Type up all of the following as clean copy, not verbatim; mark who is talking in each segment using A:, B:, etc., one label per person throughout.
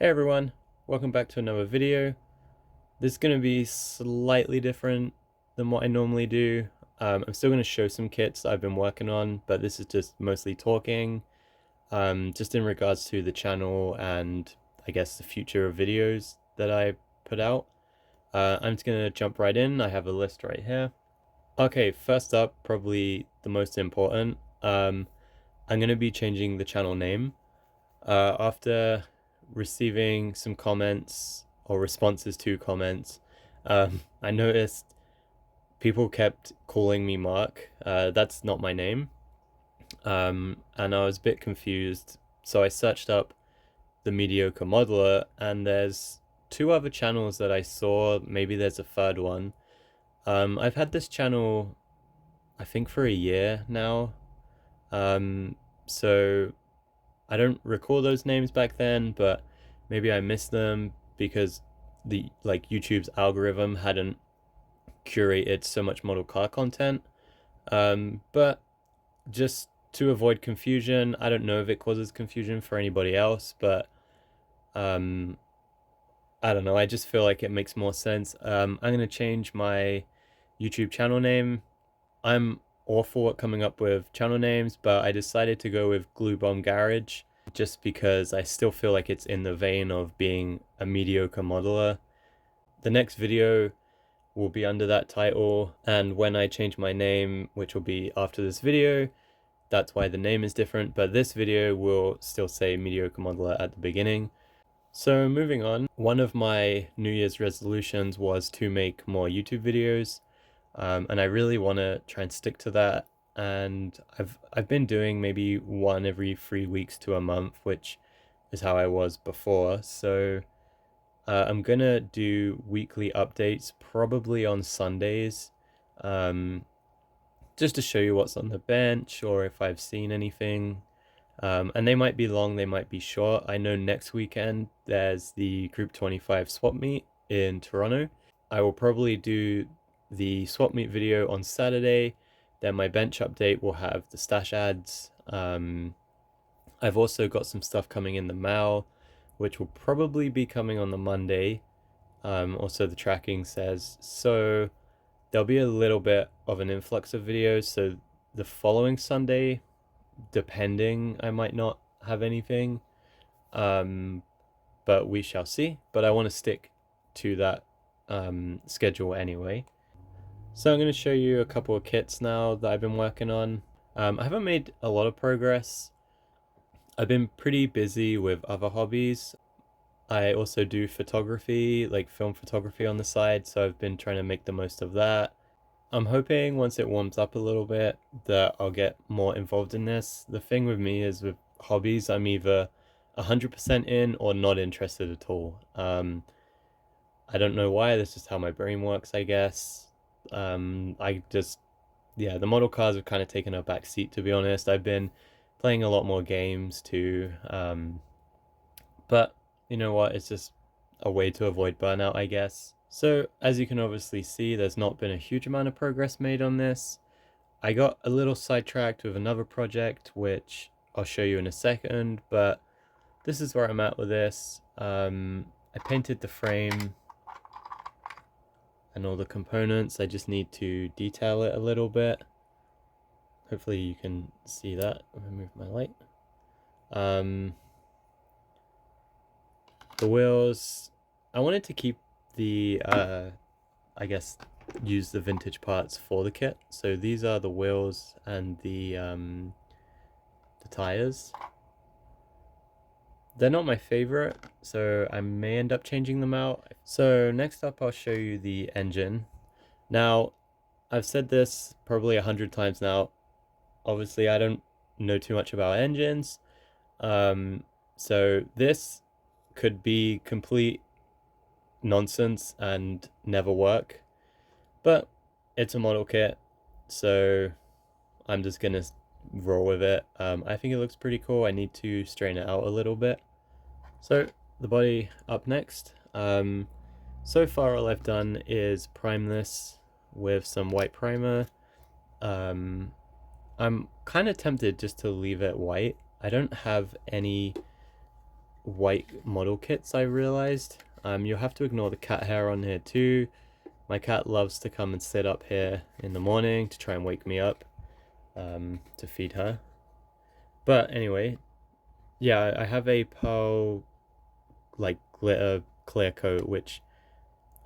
A: Hey everyone, welcome back to another video. This is going to be slightly different than what I normally do. I'm still going to show some kits I've been working on, but this is just mostly talking, just in regards to the channel and I guess the future of videos that I put out. I'm just going to jump right in. I have a list right here. Okay, first up, probably the most important, I'm going to be changing the channel name. After receiving some comments or responses to comments, I noticed people kept calling me Mark. That's not my name. And I was a bit confused. So I searched up the Mediocre Modeler, and there's two other channels that I saw. Maybe there's a third one. I've had this channel, I think, for a year now. So I don't recall those names back then, but maybe I missed them because the YouTube's algorithm hadn't curated so much model car content. But just to avoid confusion, I don't know if it causes confusion for anybody else, but um, I don't know. I just feel like it makes more sense. I'm gonna change my YouTube channel name. I'm awful at coming up with channel names, but I decided to go with Gluebomb Garage just because I still feel like it's in the vein of being a mediocre modeler. The next video will be under that title, and when I change my name, which will be after this video, that's why the name is different, but this video will still say mediocre modeler at the beginning. So moving on, one of my New Year's resolutions was to make more YouTube videos. And I really want to try and stick to that. And I've been doing maybe one every 3 weeks to a month, which is how I was before. So I'm gonna do weekly updates, probably on Sundays, um, just to show you what's on the bench or if I've seen anything. And they might be long, they might be short. I know next weekend there's the Group 25 swap meet in Toronto. I will probably do the swap meet video on Saturday. Then my bench update will have the stash ads. I've also got some stuff coming in the mail, which will probably be coming on the Monday. Also, the tracking says so. There'll be a little bit of an influx of videos. So the following Sunday, depending, I might not have anything. But we shall see. But I want to stick to that schedule anyway. So I'm going to show you a couple of kits now that I've been working on. I haven't made a lot of progress. I've been pretty busy with other hobbies. I also do photography, like film photography on the side, so I've been trying to make the most of that. I'm hoping once it warms up a little bit that I'll get more involved in this. The thing with me is with hobbies, I'm either 100% in or not interested at all. I don't know why, that's just how my brain works, I guess. I just, yeah, the model cars have kind of taken a back seat, to be honest. I've been playing a lot more games too. But you know what? It's just a way to avoid burnout, I guess. So as you can obviously see, there's not been a huge amount of progress made on this. I got a little sidetracked with another project, which I'll show you in a second, but this is where I'm at with this. I painted the frame and all the components. I just need to detail it a little bit. Hopefully you can see that. I'm gonna move my light. The wheels, I wanted to keep the I guess use the vintage parts for the kit. So these are the wheels and the tires. They're not my favorite, so I may end up changing them out. So next up, I'll show you the engine. Now, I've said this probably 100 times now. Obviously, I don't know too much about engines. So this could be complete nonsense and never work, but it's a model kit, so I'm just gonna roll with it. I think it looks pretty cool. I need to straighten it out a little bit. So the body up next. So far all I've done is prime this with some white primer. I'm kind of tempted just to leave it white. I don't have any white model kits, I realized. You'll have to ignore the cat hair on here too. My cat loves to come and sit up here in the morning to try and wake me up to feed her. But anyway, yeah, I have a pearl like glitter clear coat, which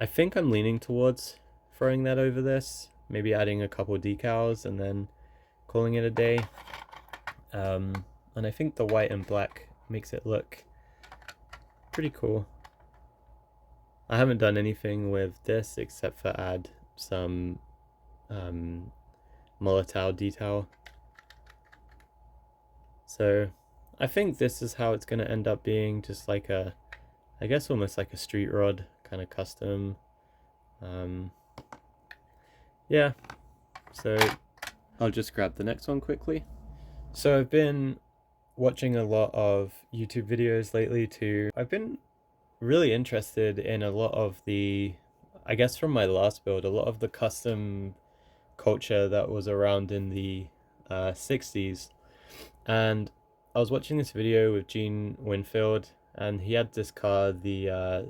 A: I think I'm leaning towards throwing that over this, maybe adding a couple decals and then calling it a day. And I think the white and black makes it look pretty cool. I haven't done anything with this except for add some Molotov detail. So I think this is how it's going to end up being, just like a, I guess almost like a street rod kind of custom. Yeah, so I'll just grab the next one quickly. So I've been watching a lot of YouTube videos lately too. I've been really interested in a lot of the, I guess from my last build, a lot of the custom culture that was around in the 60s. And I was watching this video with Gene Winfield, and he had this car, the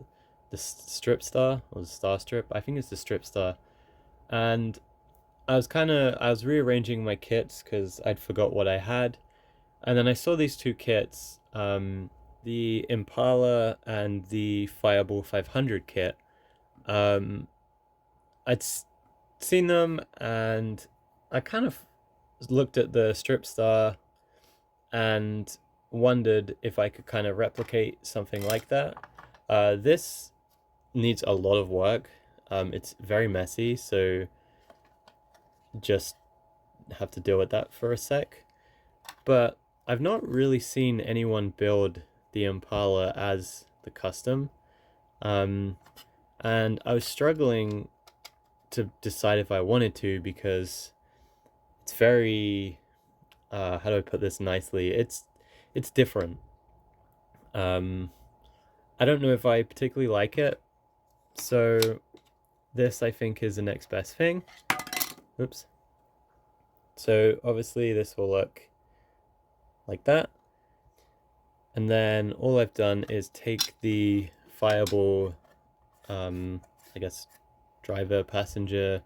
A: Strip Star, or the Star Strip, I think it's the Strip Star. And I was rearranging my kits because I'd forgot what I had. And then I saw these two kits, the Impala and the Fireball 500 kit. I'd seen them, and I kind of looked at the Strip Star and wondered if I could kind of replicate something like that. This needs a lot of work. It's very messy, so just have to deal with that for a sec. But I've not really seen anyone build the Impala as the custom. And I was struggling to decide if I wanted to, because it's very, how do I put this nicely? It's different. I don't know if I particularly like it. So this, I think, is the next best thing. Oops. So obviously this will look like that. And then all I've done is take the Fireball, I guess, driver, passenger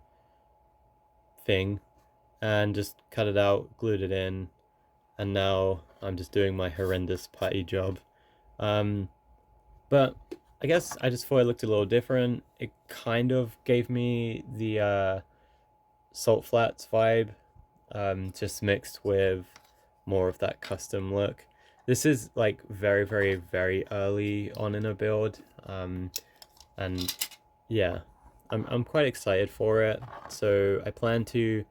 A: thing, and just cut it out, glued it in, and now I'm just doing my horrendous putty job. But I guess I just thought it looked a little different. It kind of gave me the Salt Flats vibe, just mixed with more of that custom look. This is like very, very, very early on in a build, and yeah, I'm quite excited for it. So I plan to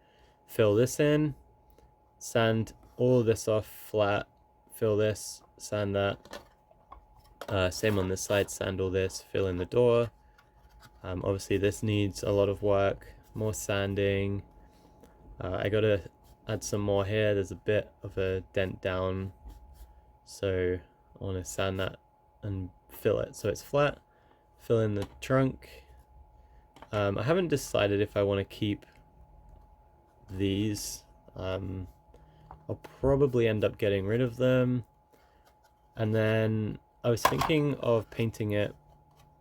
A: fill this in, sand all of this off flat, fill this, sand that. Same on this side, sand all this, fill in the door. Obviously this needs a lot of work, more sanding. I gotta add some more here. There's a bit of a dent down, so I want to sand that and fill it so it's flat. Fill in the trunk. I haven't decided if I want to keep these. I'll probably end up getting rid of them. And then I was thinking of painting it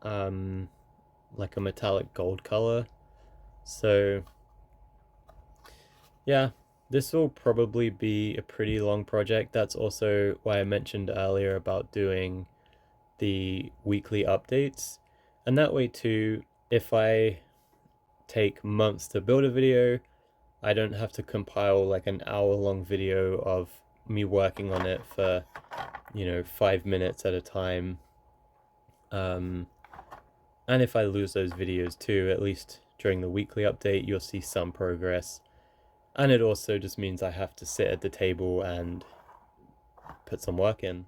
A: like a metallic gold color. So yeah, this will probably be a pretty long project. That's also why I mentioned earlier about doing the weekly updates. And that way too, if I take months to build a video, I don't have to compile like an hour-long video of me working on it for, 5 minutes at a time. And if I lose those videos too, at least during the weekly update, you'll see some progress. And it also just means I have to sit at the table and put some work in.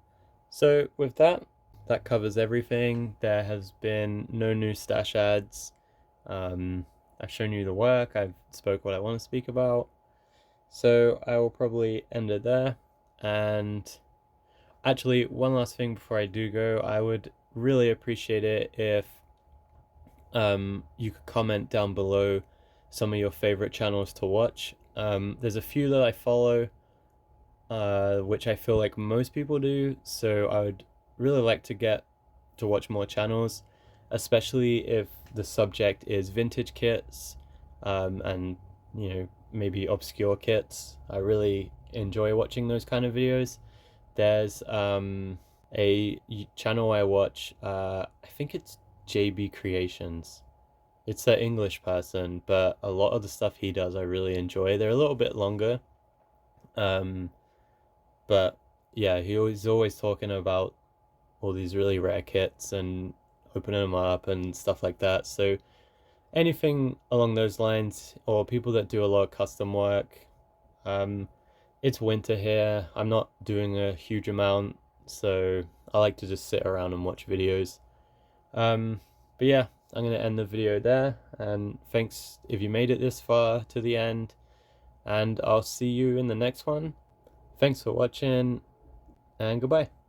A: So with that, that covers everything. There has been no new stash ads. I've shown you the work. I've spoke what I want to speak about. So I will probably end it there. And actually, one last thing before I do go, I would really appreciate it if you could comment down below some of your favorite channels to watch. There's a few that I follow, which I feel like most people do, so I would really like to get to watch more channels, especially if the subject is vintage kits, and maybe obscure kits. I really enjoy watching those kind of videos. There's a channel I watch. I think it's JB Creations. It's an English person, but a lot of the stuff he does I really enjoy. They're a little bit longer, um, but yeah, he's always talking about all these really rare kits and opening them up and stuff like that. So anything along those lines, or people that do a lot of custom work. Um, it's winter here. I'm not doing a huge amount, so I like to just sit around and watch videos. But yeah, I'm gonna end the video there, and thanks if you made it this far to the end, and I'll see you in the next one. Thanks for watching, and goodbye.